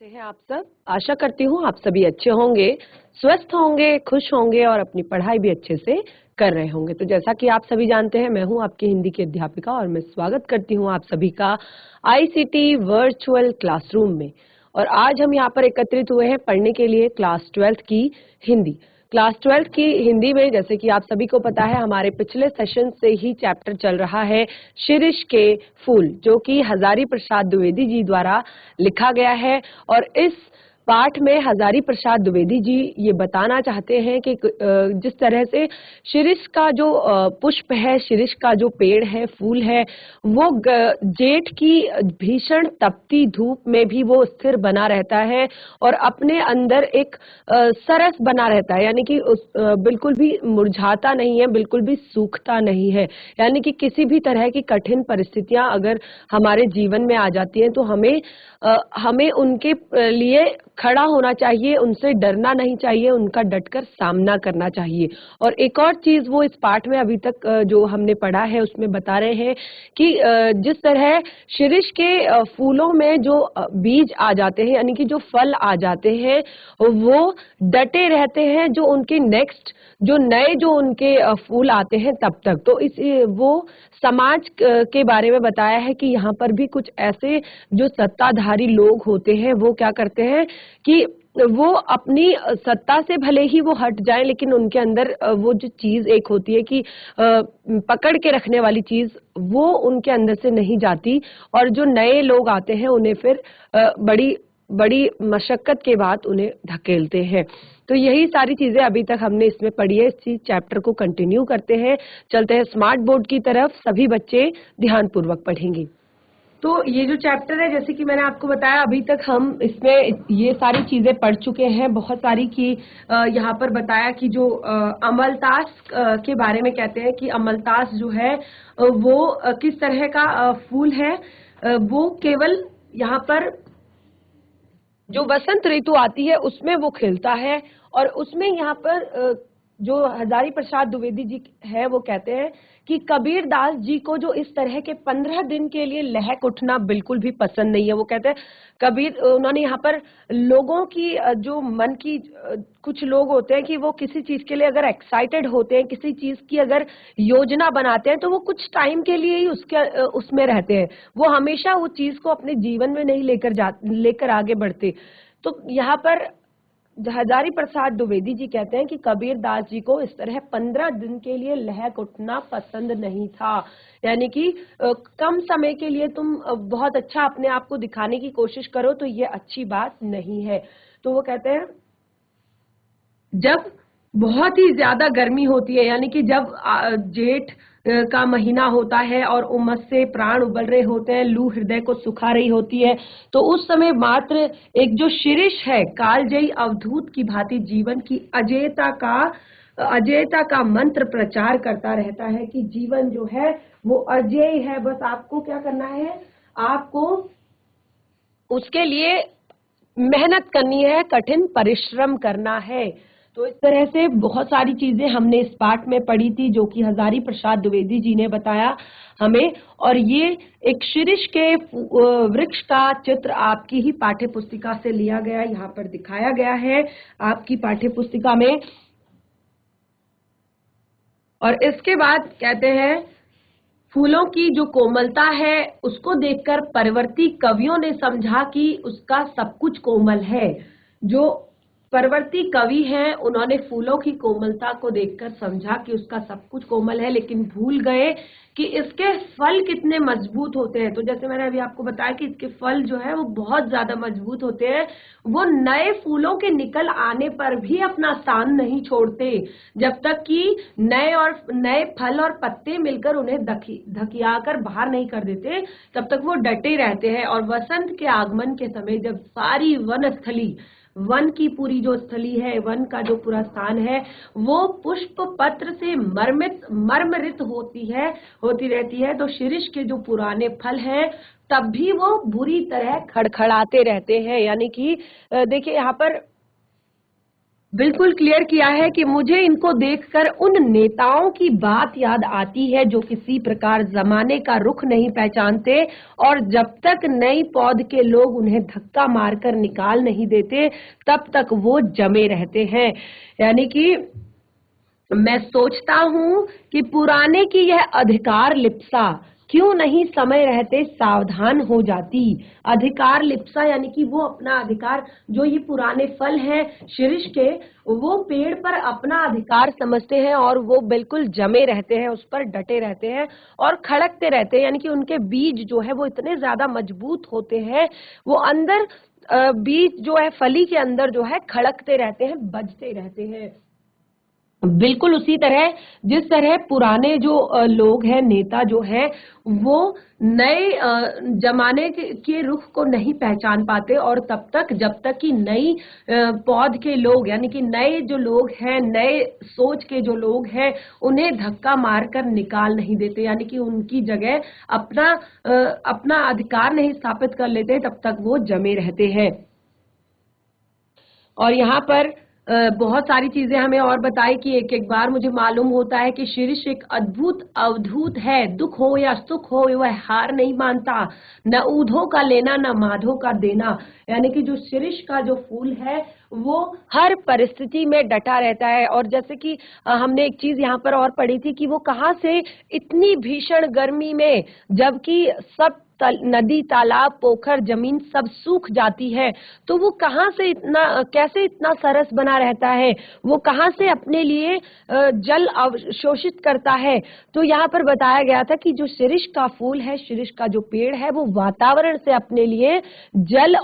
कैसे हैं आप सब? आशा करती हूँ आप सभी अच्छे होंगे, स्वस्थ होंगे, खुश होंगे और अपनी पढ़ाई भी अच्छे से कर रहे होंगे। तो जैसा कि आप सभी जानते हैं, मैं हूँ आपकी हिंदी की अध्यापिका और मैं स्वागत करती हूँ आप सभी का आईसीटी वर्चुअल क्लासरूम में। और आज हम यहाँ पर एकत्रित हुए हैं पढ़ने के लिए क्लास 12th की हिंदी। क्लास 12th की हिंदी में जैसे कि आप सभी को पता है, हमारे पिछले सेशन से ही चैप्टर चल रहा है शिरीष के फूल, जो कि हजारी प्रसाद द्विवेदी जी द्वारा लिखा गया है। और इस पाठ में हजारी प्रसाद द्विवेदी जी ये बताना चाहते हैं कि जिस तरह से शिरीष का जो पुष्प है, शिरीष का जो पेड़ है, फूल है, वो जेठ की भीषण तपती धूप में भी वो स्थिर बना रहता है और अपने अंदर एक सरस बना रहता है, यानी कि बिल्कुल भी मुरझाता नहीं है, बिल्कुल भी सूखता नहीं है। यानी कि किसी भी तरह की कठिन परिस्थितियां अगर हमारे जीवन में आ जाती हैं तो हमें उनके लिए खड़ा होना चाहिए, उनसे डरना नहीं चाहिए, उनका डटकर सामना करना चाहिए। और एक और चीज वो इस पाठ में अभी तक जो हमने पढ़ा है उसमें बता रहे हैं कि जिस तरह शिरीष के फूलों में जो बीज आ जाते हैं, यानी कि जो फल आ जाते हैं, वो डटे रहते हैं जो उनके नेक्स्ट जो नए जो उनके फूल आते हैं तब तक। तो इस वो समाज के बारे में बताया है कि यहाँ पर भी कुछ ऐसे जो सत्ताधारी लोग होते हैं वो क्या करते हैं कि वो अपनी सत्ता से भले ही वो हट जाए, लेकिन उनके अंदर वो जो चीज एक होती है कि पकड़ के रखने वाली चीज, वो उनके अंदर से नहीं जाती। और जो नए लोग आते हैं उन्हें फिर बड़ी बड़ी मशक्कत के बाद उन्हें धकेलते हैं। तो यही सारी चीजें अभी तक हमने इसमें पढ़ी है। इसी चैप्टर को कंटिन्यू करते हैं, चलते हैं स्मार्ट बोर्ड की तरफ। सभी बच्चे ध्यानपूर्वक पढ़ेंगे। तो ये जो चैप्टर है, जैसे कि मैंने आपको बताया, अभी तक हम इसमें ये सारी चीजें पढ़ चुके हैं, बहुत सारी की यहाँ पर बताया कि जो अमलतास के बारे में कहते हैं कि अमलतास जो है वो किस तरह का फूल है। वो केवल यहाँ पर जो वसंत ऋतु आती है उसमें वो खिलता है। और उसमें यहाँ पर जो हजारी प्रसाद द्विवेदी जी है वो कहते हैं कि कबीर दास जी को जो इस तरह के 15 दिन के लिए लहक उठना बिल्कुल भी पसंद नहीं है। वो कहते हैं उन्होंने यहाँ पर लोगों की जो मन की कुछ लोग होते हैं कि वो किसी चीज के लिए अगर एक्साइटेड होते हैं, किसी चीज की अगर योजना बनाते हैं, तो वो कुछ टाइम के लिए ही उसमें रहते हैं, वो हमेशा वो चीज को अपने जीवन में नहीं लेकर आगे बढ़ते। तो यहाँ पर हजारी प्रसाद द्विवेदी जी कहते हैं कि कबीर दास जी को इस तरह 15 दिन के लिए लहक उठना पसंद नहीं था। यानी कि कम समय के लिए तुम बहुत अच्छा अपने आप को दिखाने की कोशिश करो तो ये अच्छी बात नहीं है। तो वो कहते हैं जब बहुत ही ज्यादा गर्मी होती है, यानी कि जब जेठ का महीना होता है और उमस से प्राण उबल रहे होते हैं, लू हृदय को सुखा रही होती है, तो उस समय मात्र एक जो शिरीष है कालजयी अवधूत की भांति जीवन की अजेयता का मंत्र प्रचार करता रहता है कि जीवन जो है वो अजेय है। बस आपको क्या करना है, आपको उसके लिए मेहनत करनी है, कठिन परिश्रम करना है। तो इस तरह से बहुत सारी चीजें हमने इस पाठ में पढ़ी थी जो कि हजारी प्रसाद द्विवेदी जी ने बताया हमें। और ये एक शिरीष के वृक्ष का चित्र आपकी ही पाठ्य पुस्तिका से लिया गया, यहाँ पर दिखाया गया है आपकी पाठ्य पुस्तिका में। और इसके बाद कहते हैं फूलों की जो कोमलता है उसको देखकर परवर्ती कवियों ने समझा कि उसका सब कुछ कोमल है। जो परवर्ती कवि हैं उन्होंने फूलों की कोमलता को देखकर समझा कि उसका सब कुछ कोमल है, लेकिन भूल गए कि इसके फल कितने मजबूत होते हैं। तो जैसे मैंने अभी आपको बताया कि इसके फल जो है वो बहुत ज्यादा मजबूत होते हैं, वो नए फूलों के निकल आने पर भी अपना स्थान नहीं छोड़ते, जब तक कि नए फल और पत्ते मिलकर उन्हें धकियाकर बाहर नहीं कर देते, तब तक वो डटे रहते हैं। और वसंत के आगमन के समय जब सारी वनस्थली, वन की पूरी जो स्थली है, वन का जो पूरा स्थान है, वो पुष्प पत्र से मर्मरित होती रहती है, तो शिरीष के जो पुराने फल हैं तब भी वो बुरी तरह खड़खड़ाते रहते हैं। यानी कि देखिए यहाँ पर बिल्कुल क्लियर किया है कि मुझे इनको देखकर उन नेताओं की बात याद आती है जो किसी प्रकार जमाने का रुख नहीं पहचानते और जब तक नई पौध के लोग उन्हें धक्का मारकर निकाल नहीं देते तब तक वो जमे रहते हैं। यानी कि मैं सोचता हूं कि पुराने की यह अधिकार लिप्सा क्यों नहीं समय रहते सावधान हो जाती। अधिकार लिप्सा यानी कि वो अपना अधिकार, जो ये पुराने फल हैं शीर्ष के, वो पेड़ पर अपना अधिकार समझते हैं और वो बिल्कुल जमे रहते हैं, उस पर डटे रहते हैं और खड़कते रहते हैं। यानी कि उनके बीज जो है वो इतने ज्यादा मजबूत होते हैं, वो अंदर बीज जो है फली के अंदर जो है खड़कते रहते हैं, बजते रहते हैं। बिल्कुल उसी तरह जिस तरह पुराने जो लोग हैं, नेता जो हैं, वो नए जमाने के रुख को नहीं पहचान पाते और तब तक जब तक कि नई पौध के लोग यानी कि नए जो लोग हैं, नए सोच के जो लोग हैं, उन्हें धक्का मारकर निकाल नहीं देते, यानी कि उनकी जगह अपना अधिकार नहीं स्थापित कर लेते, तब तक वो जमे रहते हैं। और यहाँ पर बहुत सारी चीजें हमें और बताई कि एक एक बार मुझे मालूम होता है कि शीर्ष एक अद्भुत अवधूत है, दुख हो या सुख हो वह हार नहीं मानता, न ऊधो का लेना न माधो का देना। यानी कि जो शीर्ष का जो फूल है वो हर परिस्थिति में डटा रहता है। और जैसे कि हमने एक चीज यहाँ पर और पढ़ी थी कि वो कहाँ से इतनी भीषण गर्मी में, जबकि सब नदी तालाब पोखर जमीन सब सूख जाती है, तो वो कहाँ से इतना, कैसे इतना सरस बना रहता है, वो कहाँ से अपने लिए जल अवशोषित करता है। तो यहाँ पर बताया गया था कि जो शीर्ष का फूल है, शीर्ष का जो पेड़ है, वो वातावरण से अपने लिए जल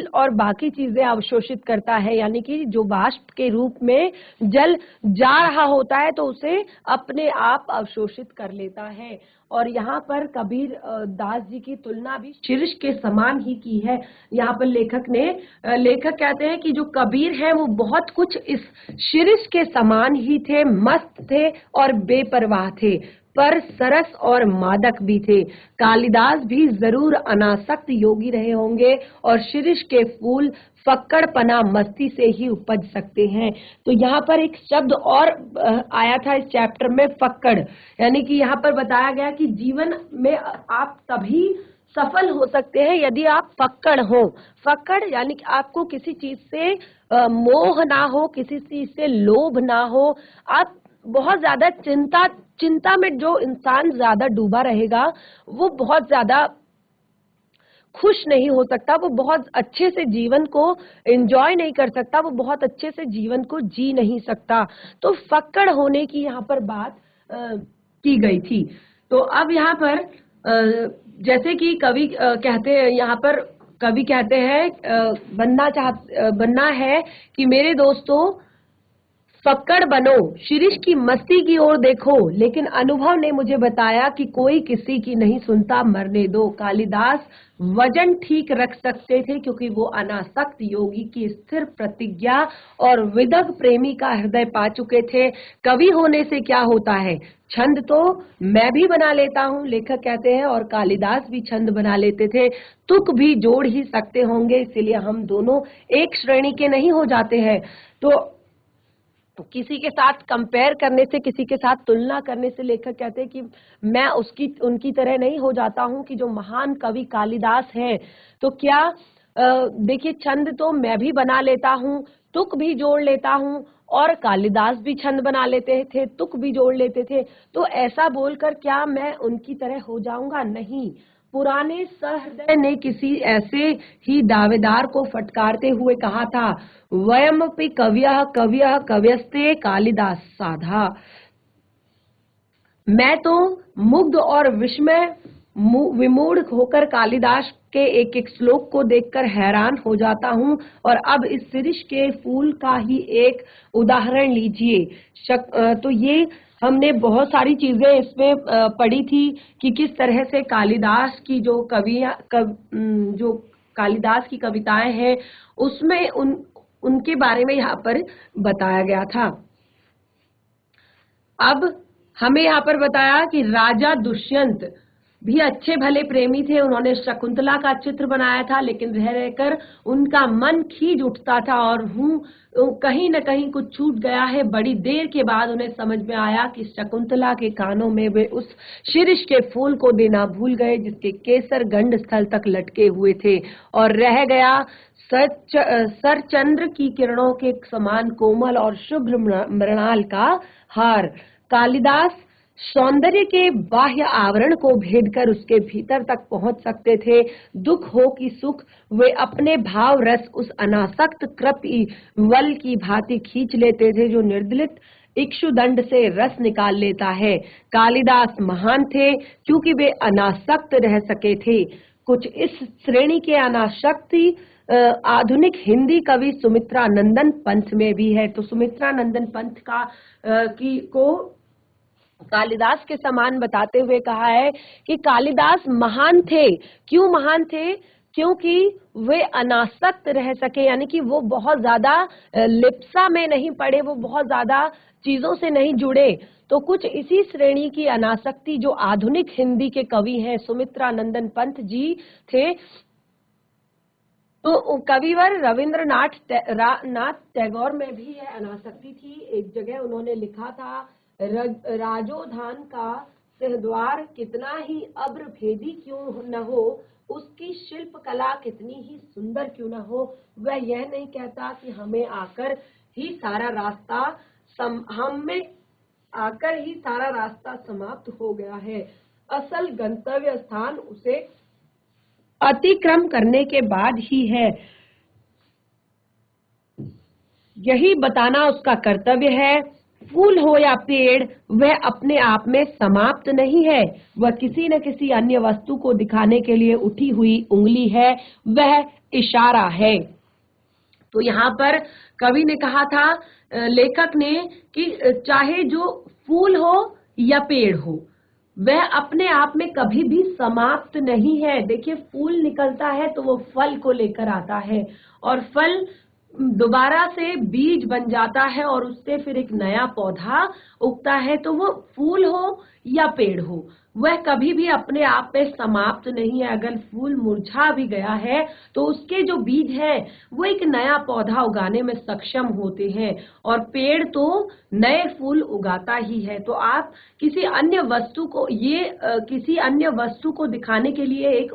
और बाकी चीजें अवशोषित करता है। यानी कि जो वाष्प के रूप में जल जा रहा होता है तो उसे अपने आप अवशोषित कर लेता है। और यहाँ पर कबीर दास जी की तुलना भी शीर्ष के समान ही की है। यहाँ पर लेखक कहते हैं कि जो कबीर है वो बहुत कुछ इस शीर्ष के समान ही थे, मस्त थे और बेपरवाह थे, पर सरस और मादक भी थे। कालिदास भी जरूर अनासक्त योगी रहे होंगे और शीर्ष के फूल फक्कड़पना मस्ती से ही उपज सकते हैं। तो यहाँ पर एक शब्द और आया था इस चैप्टर में, फक्कड़, यानी कि यहाँ पर बताया गया कि जीवन में आप तभी सफल हो सकते हैं यदि आप फक्कड़ हो। फक्कड़ यानी कि आपको किसी चीज से मोह ना हो, किसी चीज से लोभ ना हो। आप बहुत ज्यादा चिंता में जो इंसान ज्यादा डूबा रहेगा वो बहुत ज्यादा खुश नहीं हो सकता, वो बहुत अच्छे से जीवन को एंजॉय नहीं कर सकता, वो बहुत अच्छे से जीवन को जी नहीं सकता। तो फक्कड़ होने की यहाँ पर बात की गई थी। तो अब यहाँ पर जैसे कि कवि कहते हैं, यहाँ पर कवि कहते हैं बनना है कि मेरे दोस्तों फक्कड़ बनो, शिरीष की मस्ती की ओर देखो, लेकिन अनुभव ने मुझे बताया कि कोई किसी की नहीं सुनता, मरने दो। कालिदास वजन ठीक रख सकते थे क्योंकि वो अनासक्त योगी की स्थिर प्रतिज्ञा और विदग प्रेमी का हृदय पा चुके थे। कवि होने से क्या होता है, छंद तो मैं भी बना लेता हूँ, लेखक कहते हैं, और कालिदास भी छंद बना लेते थे, तुक भी जोड़ ही सकते होंगे, इसीलिए हम दोनों एक श्रेणी के नहीं हो जाते हैं। तो किसी के साथ कंपेयर करने से, किसी के साथ तुलना करने से लेखक कहते हैं कि मैं उनकी तरह नहीं हो जाता हूं कि जो महान कवि कालिदास हैं। तो क्या देखिए, छंद तो मैं भी बना लेता हूं, तुक भी जोड़ लेता हूं, और कालिदास भी छंद बना लेते थे, तुक भी जोड़ लेते थे। तो ऐसा बोलकर क्या मैं उनकी तरह हो जाऊंगा? नहीं। पुराने सहृदय ने किसी ऐसे ही दावेदार को फटकारते हुए कहा था, वयमपि कवयः कवयः कवयस्ते कालिदास साधा। मैं तो मुग्ध और विमूढ़ होकर कालिदास के एक एक श्लोक को देखकर हैरान हो जाता हूँ। और अब इस शिरीष के फूल का ही एक उदाहरण लीजिए। तो ये हमने बहुत सारी चीजें इसमें पढ़ी थी कि किस तरह से कालिदास की जो जो कालिदास की कविताएं हैं उसमें उनके बारे में यहाँ पर बताया गया था। अब हमें यहाँ पर बताया कि राजा दुष्यंत भी अच्छे भले प्रेमी थे। उन्होंने शकुंतला का चित्र बनाया था, लेकिन रह रहकर उनका मन खींच उठता था और कहीं न कहीं कुछ छूट गया है। बड़ी देर के बाद उन्हें समझ में आया कि शकुंतला के कानों में वे उस शीरिष के फूल को देना भूल गए जिसके केसर गंड स्थल तक लटके हुए थे, और रह गया सरचंद्र की किरणों के समान कोमल और शुभ्र मृणाल का हार। कालिदास सौंदर्य के बाह्य आवरण को भेदकर उसके भीतर तक पहुंच सकते थे। दुख हो कि सुख, वे अपने भाव रस उस अनासक्त कृपी वल की भांति खींच लेते थे जो निर्दलित इक्षुदंड से रस निकाल लेता है। कालिदास महान थे क्योंकि वे अनासक्त रह सके थे। कुछ इस श्रेणी के अनासक्ति आधुनिक हिंदी कवि सुमित्रा नंदन पंत में भी है। तो सुमित्रा नंदन पंत को कालिदास के समान बताते हुए कहा है कि कालिदास महान थे। क्यों महान थे? क्योंकि वे अनासक्त रह सके, यानी कि वो बहुत ज्यादा लिप्सा में नहीं पड़े, वो बहुत ज्यादा चीजों से नहीं जुड़े। तो कुछ इसी श्रेणी की अनासक्ति जो आधुनिक हिंदी के कवि हैं सुमित्रा नंदन पंत जी थे। तो कविवर रविंद्रनाथ टैगोर में भी यह अनासक्ति थी। एक जगह उन्होंने लिखा था, राजोधान का सिंहद्वार कितना ही अब्र भेदी क्यों न हो, उसकी शिल्प कला कितनी ही सुंदर क्यों न हो, वह यह नहीं कहता कि हमें आकर ही सारा रास्ता समाप्त हो गया है। असल गंतव्य स्थान उसे अतिक्रम करने के बाद ही है। यही बताना उसका कर्तव्य है। फूल हो या पेड़, वह अपने आप में समाप्त नहीं है, वह किसी न किसी अन्य वस्तु को दिखाने के लिए उठी हुई उंगली है, वह इशारा है। तो यहाँ पर कवि ने कहा था, लेखक ने, कि चाहे जो फूल हो या पेड़ हो, वह अपने आप में कभी भी समाप्त नहीं है। देखिए, फूल निकलता है तो वो फल को लेकर आता है, और फल दोबारा से बीज बन जाता है और उससे फिर एक नया पौधा उगता है। तो वो फूल हो या पेड़ हो, वह कभी भी अपने आप में समाप्त नहीं है। अगर फूल मुरझा भी गया है तो उसके जो बीज है वो एक नया पौधा उगाने में सक्षम होते हैं, और पेड़ तो नए फूल उगाता ही है। तो आप किसी अन्य वस्तु को दिखाने के लिए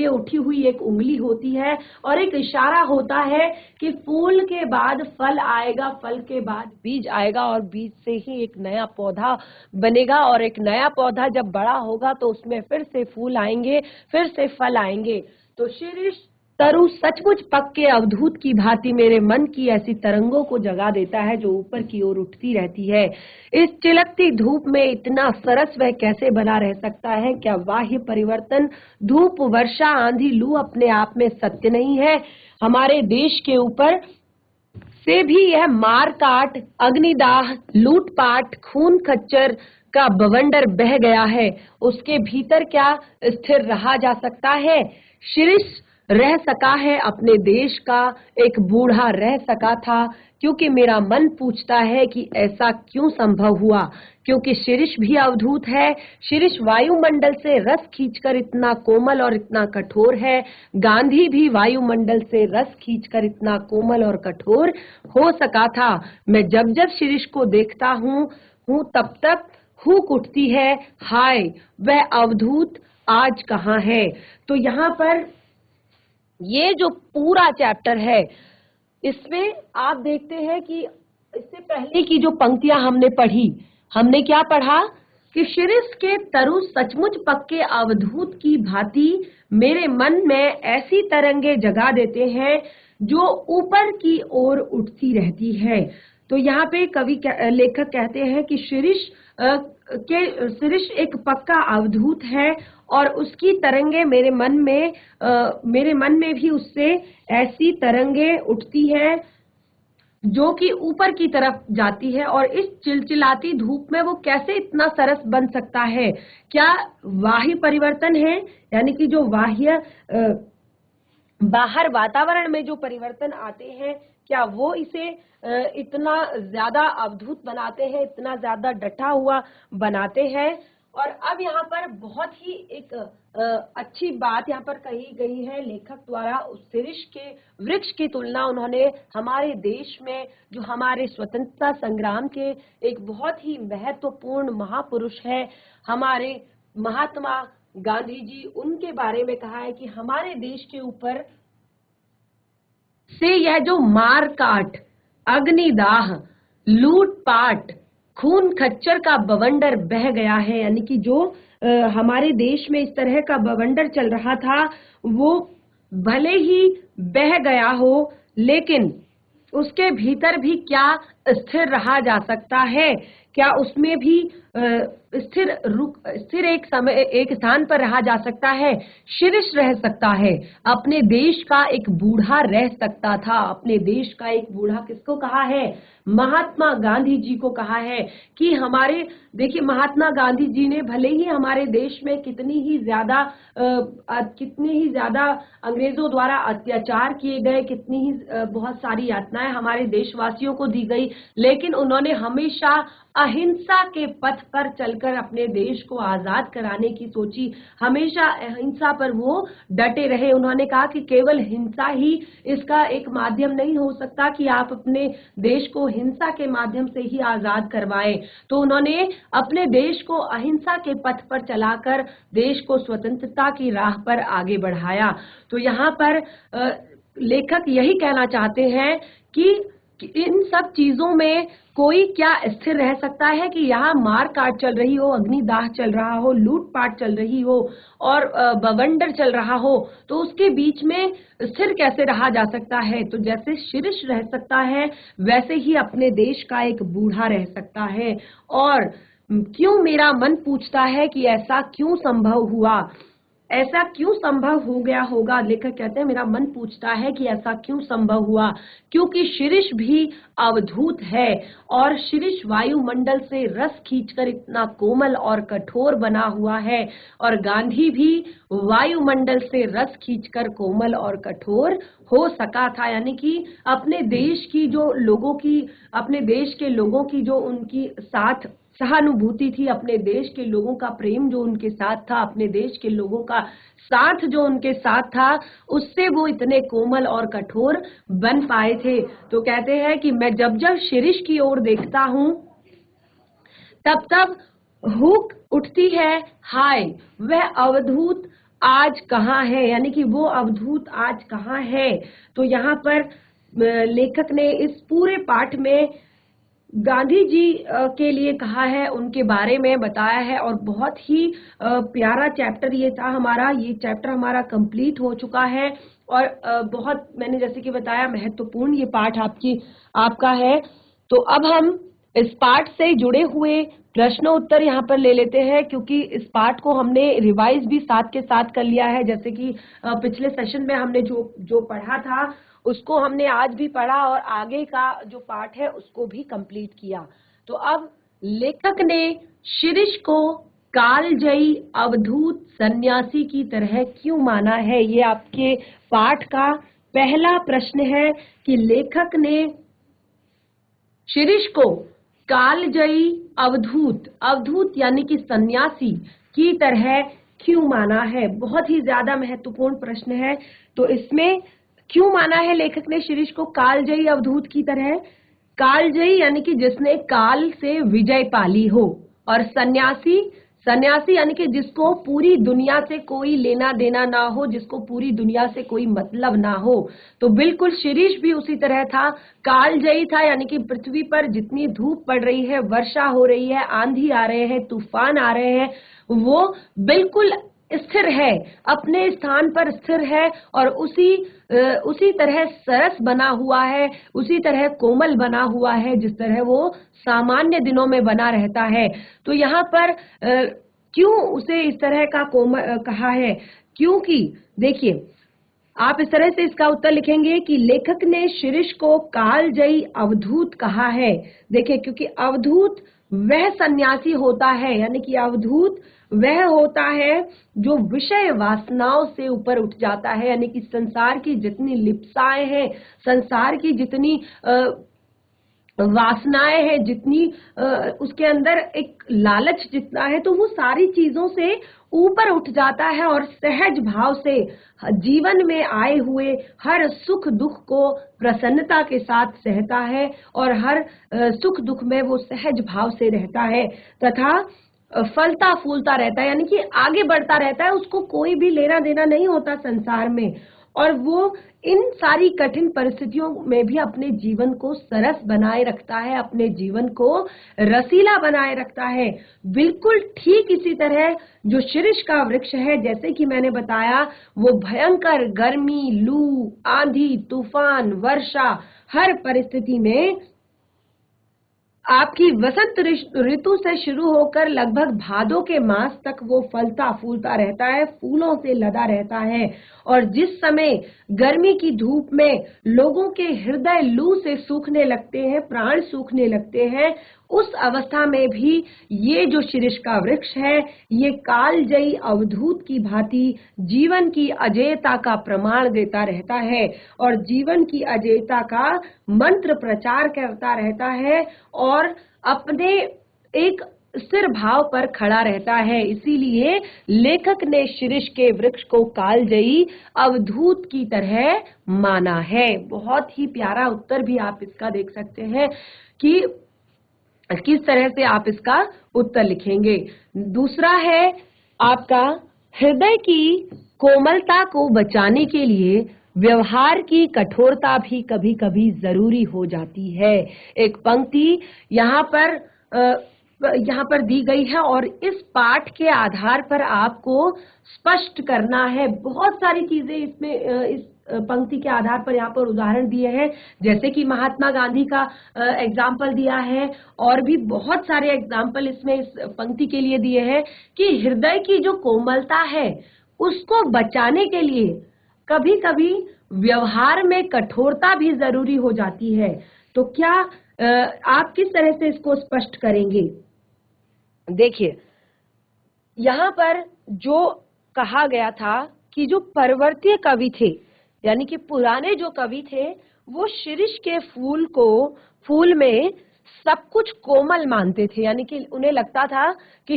उठी हुई एक उंगली होती है, और एक इशारा होता है कि फूल के बाद फल आएगा, फल के बाद बीज आएगा, और बीज से ही एक नया पौधा बनेगा, और एक नया पौधा जब बड़ा होगा तो उसमें फिर से फूल आएंगे, फिर से फल आएंगे। तो शीरिष तरु सचमुच पक्के अवधूत की भांति मेरे मन की ऐसी तरंगों को जगा देता है जो ऊपर की ओर उठती रहती है। इस चिलकती धूप में इतना सरस वह कैसे बना रह सकता है? क्या बाह्य परिवर्तन, धूप, वर्षा, आंधी, लू अपने आप में सत्य नहीं है? हमारे देश के ऊपर से भी यह मार काट, अग्निदाह, लूटपाट, खून खच्चर का बवंडर बह गया है, उसके भीतर क्या स्थिर रहा जा सकता है? शीरिष रह सका है अपने देश का, एक बूढ़ा रह सका था, क्योंकि मेरा मन पूछता है कि ऐसा क्यों संभव हुआ। क्योंकि शीरिष भी अवधूत है। शीरिष वायुमंडल से रस खींचकर इतना कोमल और इतना कठोर है। गांधी भी वायुमंडल से रस खींचकर इतना कोमल और कठोर हो सका था। मैं जब जब शीरिष को देखता हूँ तब तक हुक उठती है, हाय वह अवधूत आज कहाँ है। तो यहाँ पर ये जो पूरा चैप्टर है, इसमें आप देखते हैं कि इससे पहले की जो पंक्तियां हमने पढ़ी, हमने क्या पढ़ा कि शीरिष के तरु सचमुच पक्के अवधूत की भांति मेरे मन में ऐसी तरंगे जगा देते हैं जो ऊपर की ओर उठती रहती है। तो यहाँ पे लेखक कहते हैं कि शीरिष एक पक्का अवधूत है, और उसकी तरंगे मेरे मन में भी उससे ऐसी तरंगे उठती है जो कि ऊपर की तरफ जाती है। और इस चिलचिलाती धूप में वो कैसे इतना सरस बन सकता है? क्या बाह्य परिवर्तन है, यानी कि जो बाहर वातावरण में जो परिवर्तन आते हैं, क्या वो इसे इतना ज्यादा अवधूत बनाते हैं, इतना ज्यादा डटा हुआ बनाते हैं? और अब यहाँ पर बहुत ही एक अच्छी बात यहाँ पर कही गई है लेखक द्वारा। उस शीर्ष के वृक्ष की तुलना उन्होंने हमारे देश में जो हमारे स्वतंत्रता संग्राम के एक बहुत ही महत्वपूर्ण महापुरुष है हमारे महात्मा गांधी जी, उनके बारे में कहा है कि हमारे देश के ऊपर से यह जो मार काट, अग्निदाह, लूटपाट, खून खच्चर का बवंडर बह गया है, यानी कि जो हमारे देश में इस तरह का बवंडर चल रहा था वो भले ही बह गया हो, लेकिन उसके भीतर भी क्या स्थिर रहा जा सकता है? क्या उसमें भी स्थिर एक स्थान पर रहा जा सकता है? शीर्ष रह सकता है, अपने देश का एक बूढ़ा रह सकता था। अपने देश का एक बूढ़ा किसको कहा है? महात्मा गांधी जी को कहा है कि हमारे, देखिए महात्मा गांधी जी ने भले ही हमारे देश में कितनी ही ज्यादा अंग्रेजों द्वारा अत्याचार किए गए, कितनी ही बहुत सारी यातनाएं हमारे देशवासियों को दी गई, लेकिन उन्होंने हमेशा अहिंसा के पथ पर चलकर अपने देश को आजाद कराने की सोची। हमेशा अहिंसा पर वो डटे रहे। उन्होंने कहा कि केवल हिंसा ही इसका एक माध्यम नहीं हो सकता कि आप अपने देश को हिंसा के माध्यम से ही आजाद करवाएं। तो उन्होंने अपने देश को अहिंसा के पथ पर चलाकर देश को स्वतंत्रता की राह पर आगे बढ़ाया। तो यहाँ पर लेखक यही कहना चाहते हैं कि इन सब चीजों में कोई क्या स्थिर रह सकता है कि यहाँ मार काट चल रही हो, अग्निदाह चल रहा हो, लूटपाट चल रही हो और बवंडर चल रहा हो, तो उसके बीच में स्थिर कैसे रहा जा सकता है? तो जैसे शीर्ष रह सकता है वैसे ही अपने देश का एक बूढ़ा रह सकता है। और क्यों मेरा मन पूछता है कि ऐसा क्यों संभव हुआ, ऐसा क्यों संभव हो गया होगा? लेखक कहते हैं मेरा मन पूछता है कि ऐसा क्यों संभव हुआ, क्योंकि शीर्ष भी अवधूत है और शीर्ष वायुमंडल से रस खींचकर इतना कोमल और कठोर बना हुआ है, और गांधी भी वायुमंडल से रस खींचकर कोमल और कठोर हो सका था। यानी कि अपने देश की जो लोगों की, अपने देश के लोगों की जो उनकी साथ सहानुभूति थी, अपने देश के लोगों का प्रेम जो उनके साथ था, अपने देश के लोगों का साथ जो उनके साथ था, उससे वो इतने कोमल और कठोर बन पाए थे। तो कहते हैं कि मैं जब जब शीर्ष की ओर देखता हूं तब तब हुक उठती है, हाय वह अवधूत आज कहाँ है, यानी कि वो अवधूत आज कहाँ है। तो यहाँ पर लेखक ने इस पूरे पाठ में गांधी जी के लिए कहा है, उनके बारे में बताया है, और बहुत ही प्यारा चैप्टर ये था हमारा। ये चैप्टर हमारा कंप्लीट हो चुका है और बहुत, मैंने जैसे कि बताया, महत्वपूर्ण ये पाठ आपका है। तो अब हम इस पाठ से जुड़े हुए प्रश्नों उत्तर यहाँ पर ले लेते हैं, क्योंकि इस पाठ को हमने रिवाइज भी साथ के साथ कर लिया है। जैसे कि पिछले सेशन में हमने जो पढ़ा था उसको हमने आज भी पढ़ा और आगे का जो पाठ है उसको भी कंप्लीट किया। तो अब लेखक ने शीर्ष को कालजयी अवधूत सन्यासी की तरह क्यों माना है, ये आपके पाठ का पहला प्रश्न है कि लेखक ने शीर्ष को कालजयी अवधूत यानी कि सन्यासी की तरह क्यों माना है। बहुत ही ज्यादा महत्वपूर्ण प्रश्न है। तो इसमें क्यों माना है लेखक ने शीर्ष को कालजयी अवधूत की तरह? कालजयी यानी कि जिसने काल से विजय पाली हो, और सन्यासी यानी कि जिसको पूरी दुनिया से कोई लेना देना ना हो, जिसको पूरी दुनिया से कोई मतलब ना हो। तो बिल्कुल शीर्ष भी उसी तरह था, कालजयी था, यानी कि पृथ्वी पर जितनी धूप पड़ रही है, वर्षा हो रही है, आंधी आ रहे हैं, तूफान आ रहे हैं, वो बिल्कुल स्थिर है, अपने स्थान पर स्थिर है, और उसी तरह सरस बना हुआ है, उसी तरह कोमल बना हुआ है जिस तरह वो सामान्य दिनों में बना रहता है। तो यहाँ पर क्यों उसे इस तरह का कोमल कहा है? क्योंकि देखिए, आप इस तरह से इसका उत्तर लिखेंगे कि लेखक ने शीर्ष को कालजयी अवधूत कहा है। देखिए, क्योंकि अवधूत वह सन्यासी होता है, यानी कि अवधूत वह होता है जो विषय वासनाओं से ऊपर उठ जाता है, यानी कि संसार की जितनी लिप्साएं हैं, संसार की जितनी वासनाएं हैं, जितनी उसके अंदर एक लालच जितना है, तो वो सारी चीजों से ऊपर उठ जाता है और सहज भाव से जीवन में आए हुए हर सुख दुख को प्रसन्नता के साथ सहता है और हर सुख दुख में वो सहज भाव से रहता है तथा फलता फूलता रहता है, यानी कि आगे बढ़ता रहता है। उसको कोई भी लेना देना नहीं होता संसार में, और वो इन सारी कठिन परिस्थितियों में भी अपने जीवन को सरस बनाए रखता है, अपने जीवन को रसीला बनाए रखता है। बिल्कुल ठीक इसी तरह जो शीर्ष का वृक्ष है, जैसे कि मैंने बताया, वो भयंकर गर्मी, लू, आंधी, तूफान, वर्षा, हर परिस्थिति में आपकी वसंत ऋतु से शुरू होकर लगभग भादों के मास तक वो फलता फूलता रहता है, फूलों से लदा रहता है। और जिस समय गर्मी की धूप में लोगों के हृदय लू से सूखने लगते हैं, प्राण सूखने लगते हैं, उस अवस्था में भी ये जो शीर्ष का वृक्ष है, ये कालजयी अवधूत की भांति जीवन की अजेयता का प्रमाण देता रहता है और जीवन की अजेयता का मंत्र प्रचार करता रहता है और अपने एक स्थिर भाव पर खड़ा रहता है। इसीलिए लेखक ने शीर्ष के वृक्ष को कालजयी अवधूत की तरह माना है। बहुत ही प्यारा उत्तर भी आप इसका देख सकते हैं कि किस तरह से आप इसका उत्तर लिखेंगे। दूसरा है आपका, हृदय की कोमलता को बचाने के लिए व्यवहार की कठोरता भी कभी कभी जरूरी हो जाती है। एक पंक्ति यहाँ पर दी गई है और इस पाठ के आधार पर आपको स्पष्ट करना है। बहुत सारी चीजें इसमें इस पंक्ति के आधार पर यहाँ पर उदाहरण दिए हैं, जैसे कि महात्मा गांधी का एग्जाम्पल दिया है और भी बहुत सारे एग्जाम्पल इसमें इस पंक्ति के लिए दिए हैं कि हृदय की जो कोमलता है उसको बचाने के लिए कभी कभी व्यवहार में कठोरता भी जरूरी हो जाती है। तो क्या आप किस तरह से इसको स्पष्ट करेंगे? देखिए, यहाँ पर जो कहा गया था कि जो परवर्तीय कवि थे, यानी कि पुराने जो कवि थे, वो शीर्ष के फूल में सब कुछ कोमल मानते थे, यानी कि उन्हें लगता था कि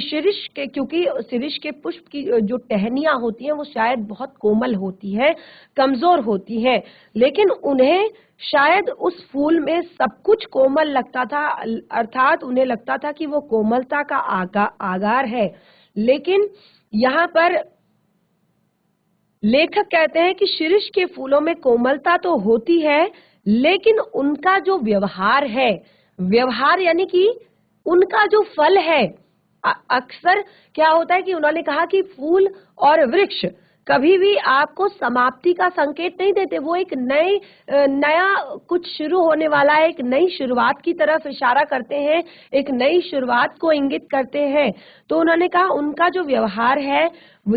क्योंकि शीर्ष के पुष्प की जो टहनियां होती हैं वो शायद बहुत कोमल होती है, कमजोर होती है, लेकिन उन्हें शायद उस फूल में सब कुछ कोमल लगता था, अर्थात उन्हें लगता था कि वो कोमलता का आगार है। लेकिन यहाँ पर लेखक कहते हैं कि शीर्ष के फूलों में कोमलता तो होती है, लेकिन उनका जो व्यवहार है, व्यवहार यानी कि उनका जो फल है, अक्सर क्या होता है कि उन्होंने कहा कि फूल और वृक्ष कभी भी आपको समाप्ति का संकेत नहीं देते, वो एक नया कुछ शुरू होने वाला है, एक नई शुरुआत की तरफ इशारा करते हैं, एक नई शुरुआत को इंगित करते हैं। तो उन्होंने कहा उनका जो व्यवहार है,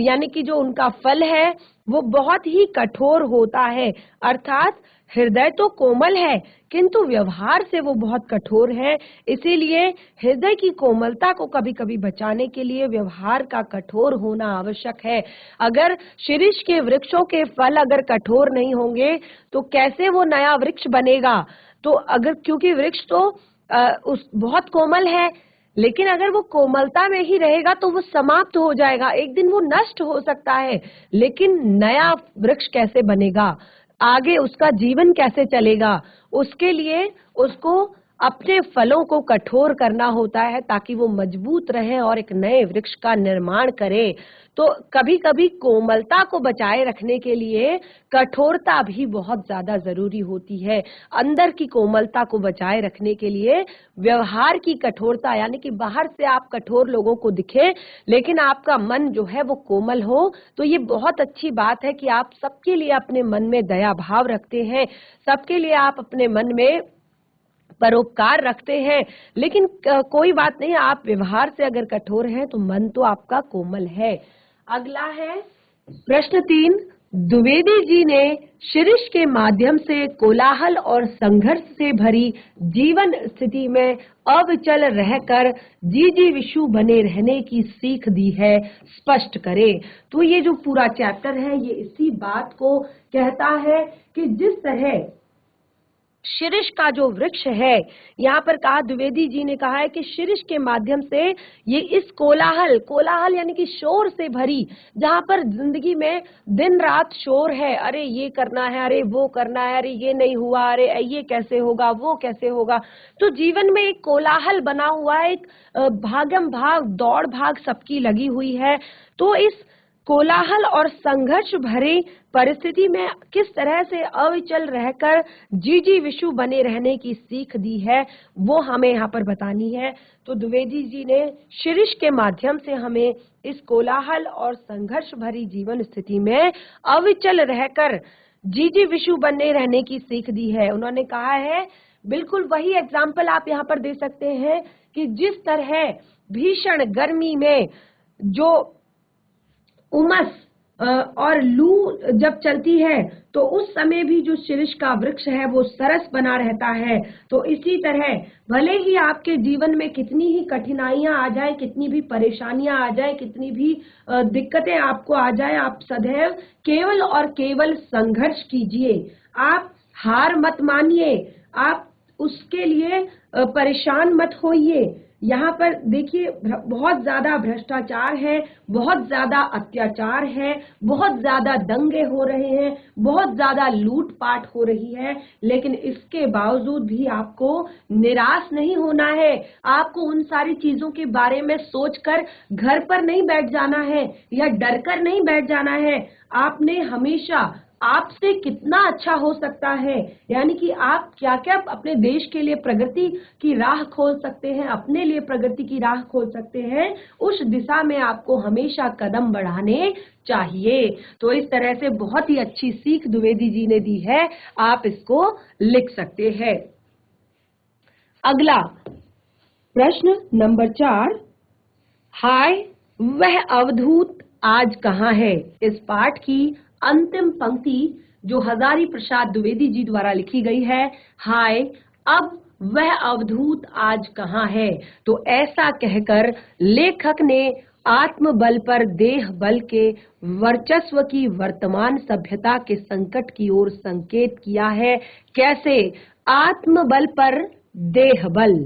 यानी कि जो उनका फल है, वो बहुत ही कठोर होता है, अर्थात हृदय तो कोमल है किंतु व्यवहार से वो बहुत कठोर है। इसीलिए हृदय की कोमलता को कभी कभी बचाने के लिए व्यवहार का कठोर होना आवश्यक है। अगर शीर्ष के वृक्षों के फल अगर कठोर नहीं होंगे तो कैसे वो नया वृक्ष बनेगा? तो अगर, क्योंकि वृक्ष तो बहुत कोमल है, लेकिन अगर वो कोमलता में ही रहेगा तो वो समाप्त हो जाएगा, एक दिन वो नष्ट हो सकता है। लेकिन नया वृक्ष कैसे बनेगा, आगे उसका जीवन कैसे चलेगा? उसके लिए उसको अपने फलों को कठोर करना होता है ताकि वो मजबूत रहे और एक नए वृक्ष का निर्माण करे। तो कभी कभी कोमलता को बचाए रखने के लिए कठोरता भी बहुत ज्यादा जरूरी होती है। अंदर की कोमलता को बचाए रखने के लिए व्यवहार की कठोरता, यानी कि बाहर से आप कठोर लोगों को दिखे लेकिन आपका मन जो है वो कोमल हो, तो ये बहुत अच्छी बात है कि आप सबके लिए अपने मन में दया भाव रखते हैं, सबके लिए आप अपने मन में परोपकार रखते हैं। लेकिन कोई बात नहीं, आप व्यवहार से अगर कठोर हैं तो मन तो आपका कोमल है। अगला है प्रश्न 3। द्विवेदी जी ने शीर्ष के माध्यम से कोलाहल और संघर्ष से भरी जीवन स्थिति में अविचल रहकर जी विशु बने रहने की सीख दी है, स्पष्ट करे। तो ये जो पूरा चैप्टर है ये इसी बात को कहता है कि जिस तरह शीर्ष का जो वृक्ष है, यहाँ पर कहा, द्विवेदी जी ने कहा है कि शीर्ष के माध्यम से ये इस कोलाहल, कोलाहल यानी कि शोर से भरी, जहाँ पर जिंदगी में दिन रात शोर है, अरे ये करना है, अरे वो करना है, अरे ये नहीं हुआ, अरे ये कैसे होगा, वो कैसे होगा, तो जीवन में एक कोलाहल बना हुआ है, एक भागम भाग, दौड़ भाग सबकी लगी हुई है। तो इस कोलाहल और संघर्ष भरी परिस्थिति में किस तरह से अविचल रहकर जीजी विशु बने रहने की सीख दी है, वो हमें यहाँ पर बतानी है। तो द्विवेदी जी ने शीर्ष के माध्यम से हमें इस कोलाहल और संघर्ष भरी जीवन स्थिति में अविचल रहकर जीजी विशु बने रहने की सीख दी है। उन्होंने कहा है, बिल्कुल वही एग्जाम्पल आप यहाँ पर दे सकते हैं कि जिस तरह भीषण गर्मी में जो उमस और लू जब चलती है तो उस समय भी जो शीर्ष का वृक्ष है वो सरस बना रहता है, तो इसी तरह भले ही आपके जीवन में कितनी ही कठिनाइयां आ जाए, कितनी भी परेशानियां आ जाए, कितनी भी दिक्कतें आपको आ जाए, आप सदैव केवल और केवल संघर्ष कीजिए। आप हार मत मानिए, आप उसके लिए परेशान मत होइए। यहाँ पर देखिए, बहुत ज्यादा भ्रष्टाचार है, बहुत ज्यादा अत्याचार है, बहुत ज्यादा दंगे हो रहे हैं, बहुत ज्यादा लूटपाट हो रही है, लेकिन इसके बावजूद भी आपको निराश नहीं होना है। आपको उन सारी चीजों के बारे में सोचकर घर पर नहीं बैठ जाना है या डर कर नहीं बैठ जाना है। आपने हमेशा आपसे कितना अच्छा हो सकता है, यानी कि आप क्या क्या अपने देश के लिए प्रगति की राह खोल सकते हैं, अपने लिए प्रगति की राह खोल सकते हैं, उस दिशा में आपको हमेशा कदम बढ़ाने चाहिए। तो इस तरह से बहुत ही अच्छी सीख द्विवेदी जी ने दी है, आप इसको लिख सकते हैं। अगला प्रश्न नंबर 4, हाय वह अवधूत आज कहाँ है। इस पाठ की अंतिम पंक्ति जो हजारी प्रसाद द्विवेदी जी द्वारा लिखी गई है, हाय अब वह अवधूत आज कहाँ है। तो ऐसा कहकर लेखक ने आत्मबल पर देह बल के वर्चस्व की वर्तमान सभ्यता के संकट की ओर संकेत किया है। कैसे? आत्मबल पर देह बल,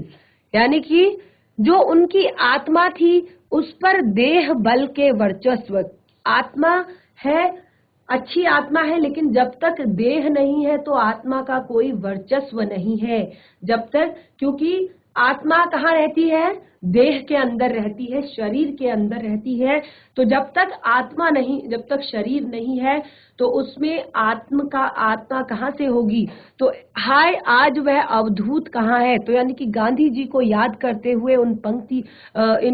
यानी कि जो उनकी आत्मा थी उस पर देह बल के वर्चस्व। आत्मा है, अच्छी आत्मा है, लेकिन जब तक देह नहीं है तो आत्मा का कोई वर्चस्व नहीं है। जब तक, क्योंकि आत्मा कहाँ रहती है? देह के अंदर रहती है, शरीर के अंदर रहती है। तो जब तक आत्मा नहीं, जब तक शरीर नहीं है तो उसमें आत्मा कहाँ से होगी? तो हाय आज वह अवधूत कहाँ है। तो यानी कि गांधी जी को याद करते हुए इन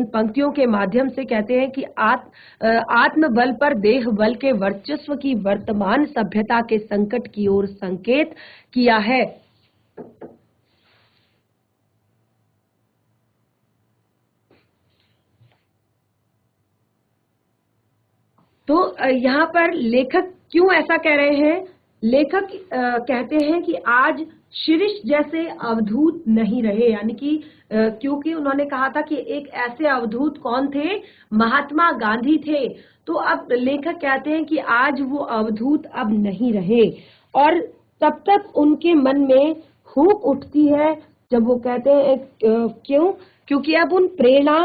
पंक्तियों के माध्यम से कहते हैं कि आत्मबल पर देह बल के वर्चस्व की वर्तमान सभ्यता के संकट की ओर संकेत किया है। तो यहाँ पर लेखक क्यों ऐसा कह रहे हैं? लेखक कहते हैं कि आज शीर्ष जैसे अवधूत नहीं रहे, यानी कि क्योंकि उन्होंने कहा था कि एक ऐसे अवधूत कौन थे? महात्मा गांधी थे। तो अब लेखक कहते हैं कि आज वो अवधूत अब नहीं रहे, और तब तक उनके मन में हुक उठती है जब वो कहते हैं क्यों? क्योंकि अब उन प्रेरणा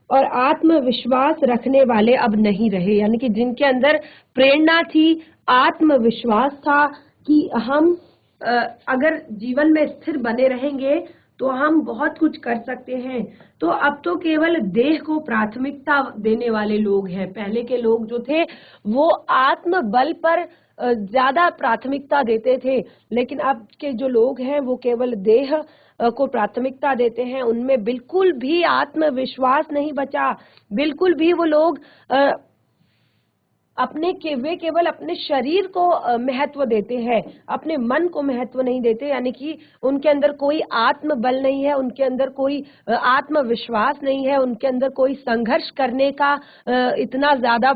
और आत्मविश्वास रखने वाले अब नहीं रहे, यानी कि जिनके अंदर प्रेरणा थी, आत्मविश्वास था कि हम अगर जीवन में स्थिर बने रहेंगे तो हम बहुत कुछ कर सकते हैं। तो अब तो केवल देह को प्राथमिकता देने वाले लोग हैं। पहले के लोग जो थे वो आत्मबल पर ज्यादा प्राथमिकता देते थे, लेकिन अब के जो लोग हैं वो केवल देह को प्राथमिकता देते हैं। उनमें बिल्कुल भी आत्मविश्वास नहीं बचा, बिल्कुल भी वो लोग वे केवल अपने शरीर को महत्व देते हैं, अपने मन को महत्व नहीं देते, यानी कि उनके अंदर कोई आत्मबल नहीं है, उनके अंदर कोई आत्मविश्वास नहीं है, उनके अंदर कोई संघर्ष करने का इतना ज्यादा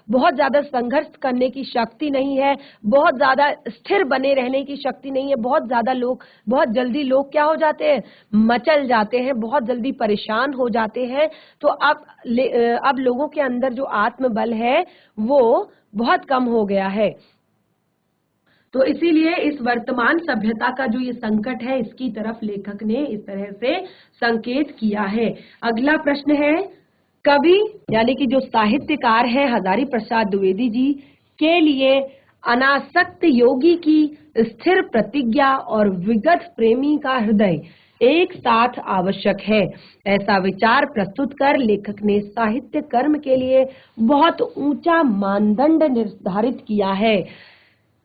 बहुत ज्यादा संघर्ष करने की शक्ति नहीं है, बहुत ज्यादा स्थिर बने रहने की शक्ति नहीं है। बहुत जल्दी लोग क्या हो जाते हैं? मचल जाते हैं, बहुत जल्दी परेशान हो जाते हैं। तो अब लोगों के अंदर जो आत्मबल है वो बहुत कम हो गया है। तो इसीलिए इस वर्तमान सभ्यता का जो ये संकट है, इसकी तरफ लेखक ने इस तरह से संकेत किया है। अगला प्रश्न है, कवि यानी कि जो साहित्यकार है हजारी प्रसाद द्विवेदी जी के लिए अनासक्त योगी की स्थिर प्रतिज्ञा और विगत प्रेमी का हृदय एक साथ आवश्यक है, ऐसा विचार प्रस्तुत कर लेखक ने साहित्य कर्म के लिए बहुत ऊंचा मानदंड निर्धारित किया है,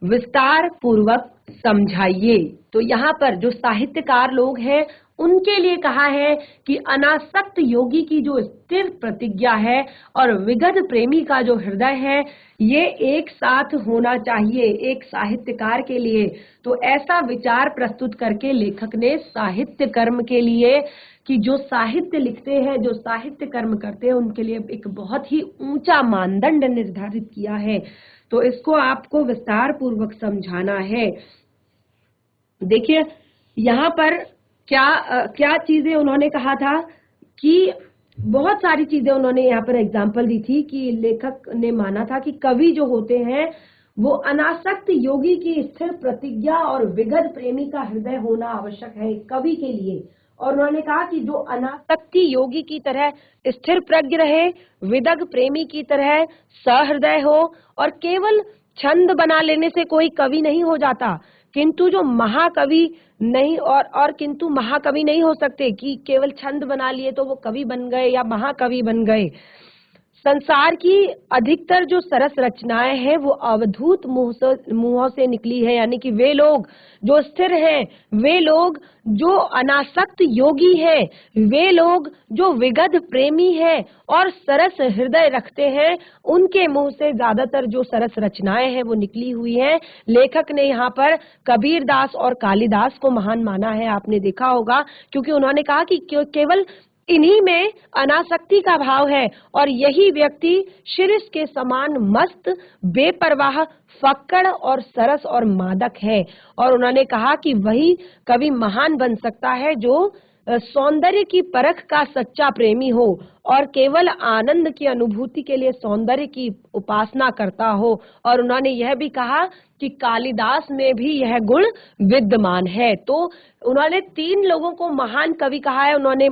विस्तार पूर्वक समझाइए। तो यहाँ पर जो साहित्यकार लोग हैं उनके लिए कहा है कि अनासक्त योगी की जो स्थिर प्रतिज्ञा है और विगत प्रेमी का जो हृदय है, ये एक साथ होना चाहिए एक साहित्यकार के लिए। तो ऐसा विचार प्रस्तुत करके लेखक ने साहित्य कर्म के लिए कि जो साहित्य लिखते हैं, जो साहित्य कर्म करते हैं, उनके लिए एक बहुत ही ऊंचा मानदंड निर्धारित किया है। तो इसको आपको विस्तार पूर्वक समझाना है। देखिए यहाँ पर क्या चीजें उन्होंने कहा था कि बहुत सारी चीजें उन्होंने यहाँ पर एग्जाम्पल दी थी कि लेखक ने माना था कि कवि जो होते हैं वो अनासक्त योगी की स्थिर प्रतिज्ञा और विगत प्रेमी का हृदय होना आवश्यक है कवि के लिए। और उन्होंने कहा कि जो अनासक्ति योगी की तरह स्थिर प्रज्ञ रहे, विदग प्रेमी की तरह सहृदय हो, और केवल छंद बना लेने से कोई कवि नहीं हो जाता, किंतु जो महाकवि नहीं किंतु महाकवि नहीं हो सकते कि केवल छंद बना लिए तो वो कवि बन गए या महाकवि बन गए। संसार की अधिकतर जो सरस रचनाएं हैं वो अवधूत मुंहों से निकली है, यानी कि वे लोग जो स्थिर हैं, वे लोग जो अनासक्त योगी हैं, वे लोग जो विगत प्रेमी हैं और सरस हृदय रखते हैं, उनके मुंह से ज्यादातर जो सरस रचनाएं हैं वो निकली हुई हैं। लेखक ने यहाँ पर कबीरदास और कालिदास को महान माना है, आपने देखा होगा, क्योंकि उन्होंने कहा कि केवल इन्हीं में अनासक्ति का भाव है और यही व्यक्ति शिरीष के समान मस्त, बेपरवाह, फक्कड़ और सरस और मादक है। और उन्होंने कहा कि वही कवि महान बन सकता है जो सौंदर्य की परख का सच्चा प्रेमी हो और केवल आनंद की अनुभूति के लिए सौंदर्य की उपासना करता हो। और उन्होंने यह भी कहा कि कालिदास में भी यह गुण विद्यमान है। तो उन्होंने 3 लोगों को महान कवि कहा है। उन्होंने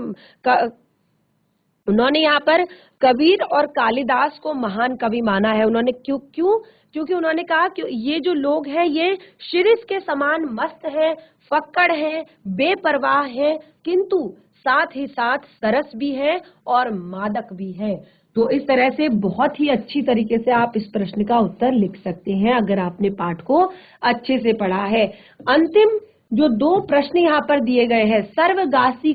यहाँ पर कबीर और कालिदास को महान कवि माना है। उन्होंने क्योंकि उन्होंने कहा कि ये जो लोग हैं ये शिरीष के समान मस्त हैं, फक्कड़ हैं, बेपरवाह हैं, किंतु साथ ही साथ सरस भी है और मादक भी है। तो इस तरह से बहुत ही अच्छी तरीके से आप इस प्रश्न का उत्तर लिख सकते हैं अगर आपने पाठ को अच्छे से पढ़ा है। अंतिम जो 2 प्रश्न यहाँ पर दिए गए हैं, सर्वग्रासी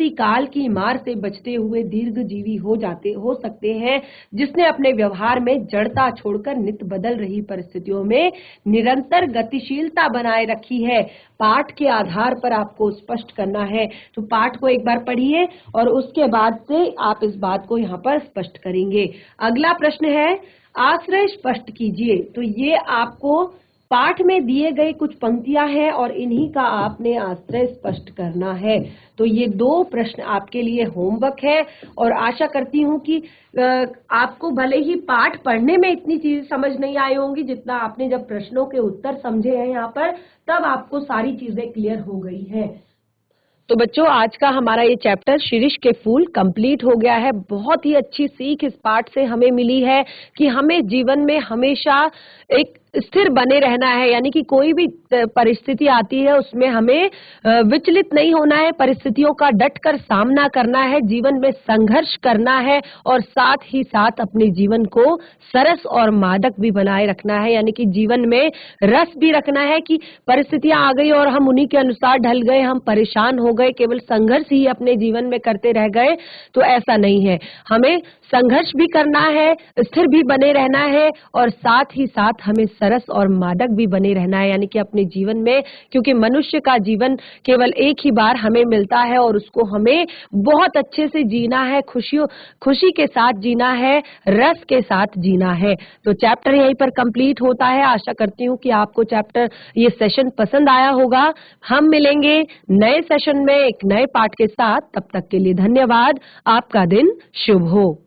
काल की मार से बचते हुए दीर्घजीवी हो सकते हैं जिसने अपने व्यवहार में जड़ता छोड़कर नित्य बदल रही परिस्थितियों में निरंतर गतिशीलता बनाए रखी है। पाठ के आधार पर आपको स्पष्ट करना है। तो पाठ को एक बार पढ़िए और उसके बाद से आप इस बात को यहाँ पर स्पष्ट करेंगे। अगला प्रश्न है, आश्रय स्पष्ट कीजिए। तो ये आपको पाठ में दिए गए कुछ पंक्तियां हैं और इन्हीं का आपने आश्रय स्पष्ट करना है। तो ये 2 प्रश्न आपके लिए होमवर्क है और आशा करती हूँ कि आपको भले ही पाठ पढ़ने में इतनी चीजें समझ नहीं आई होंगी जितना आपने जब प्रश्नों के उत्तर समझे हैं यहाँ पर, तब आपको सारी चीजें क्लियर हो गई हैं। तो बच्चों, आज का हमारा ये चैप्टर शिरीष के फूल कंप्लीट हो गया है। बहुत ही अच्छी सीख इस पाठ से हमें मिली है कि हमें जीवन में हमेशा एक स्थिर बने रहना है, यानी कि कोई भी परिस्थिति आती है उसमें हमें विचलित नहीं होना है, परिस्थितियों का डटकर सामना करना है, जीवन में संघर्ष करना है और साथ ही साथ अपने जीवन को सरस और मादक भी बनाए रखना है, यानी कि जीवन में रस भी रखना है कि परिस्थितियां आ गई और हम उन्हीं के अनुसार ढल गए, हम परेशान हो गए, केवल संघर्ष ही अपने जीवन में करते रह गए, तो ऐसा नहीं है। हमें संघर्ष भी करना है, स्थिर भी बने रहना है और साथ ही साथ हमें सरस और मादक भी बने रहना है, यानी कि अपने जीवन में, क्योंकि मनुष्य का जीवन केवल एक ही बार हमें मिलता है और उसको हमें बहुत अच्छे से जीना है, खुशी के साथ जीना है, रस के साथ जीना है। तो चैप्टर यहीं पर कंप्लीट होता है। आशा करती हूँ कि आपको ये सेशन पसंद आया होगा। हम मिलेंगे नए सेशन में एक नए पाठ के साथ। तब तक के लिए धन्यवाद। आपका दिन शुभ हो।